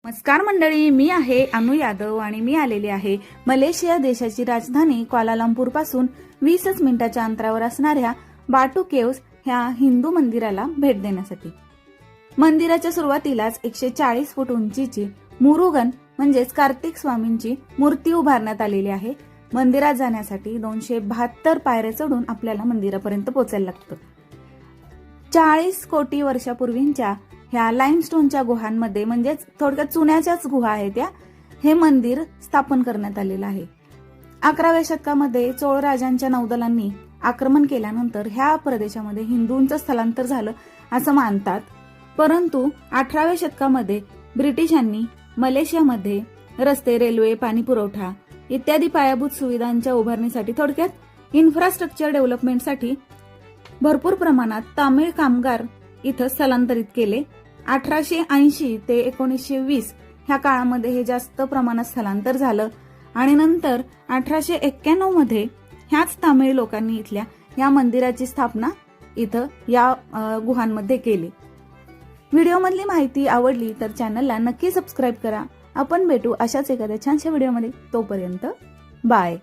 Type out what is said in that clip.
नमस्कार मंडळी, मी आहे अनु यादव आणि मी आलेले आहे मलेशिया देशाची राजधानी क्वालालंपूर पासून 20 मिनिटाच्या अंतरावर असणाऱ्या बाटू केव्स ह्या हिंदू मंदिराला भेट देण्यासाठी। मंदिराच्या सुरुवातीलाच 140 फूट उंचीची मुरुगन म्हणजेच कार्तिक स्वामींची मूर्ती उभारण्यात आलेली आहे। मंदिरात जाण्यासाठी 272 पायऱ्या चढून आपल्याला मंदिरापर्यंत पोहोचायला लागतं। 40 कोटी वर्षापूर्वींच्या ह्या लाईमस्टोनच्या गुहांमध्ये म्हणजेच थोडक्यात चुन्याच्याच गुहा आहेत त्या, हे मंदिर स्थापन करण्यात आलेलं आहे। 11व्या शतकामध्ये चोळ राजांच्या नौदलांनी आक्रमण केल्यानंतर ह्या प्रदेशामध्ये हिंदूंचं स्थलांतर झालं असं मानतात। परंतु 18व्या शतकामध्ये ब्रिटिशांनी मलेशियामध्ये रस्ते, रेल्वे, पाणी पुरवठा इत्यादी पायाभूत सुविधांच्या उभारणीसाठी थोडक्यात इन्फ्रास्ट्रक्चर डेव्हलपमेंटसाठी भरपूर प्रमाणात तामिळ कामगार इथं स्थलांतरित केले। 1880 ते 1920 ह्या काळामध्ये हे जास्त प्रमाणात स्थलांतर झालं आणि नंतर 1891 मध्ये ह्याच तामिळ लोकांनी इथल्या या मंदिराची स्थापना इथं या गुहांमध्ये केली। व्हिडिओमधली माहिती आवडली तर चॅनलला नक्की सबस्क्राईब करा। आपण भेटू अशाच एखाद्या छानशा व्हिडिओमध्ये, तोपर्यंत बाय।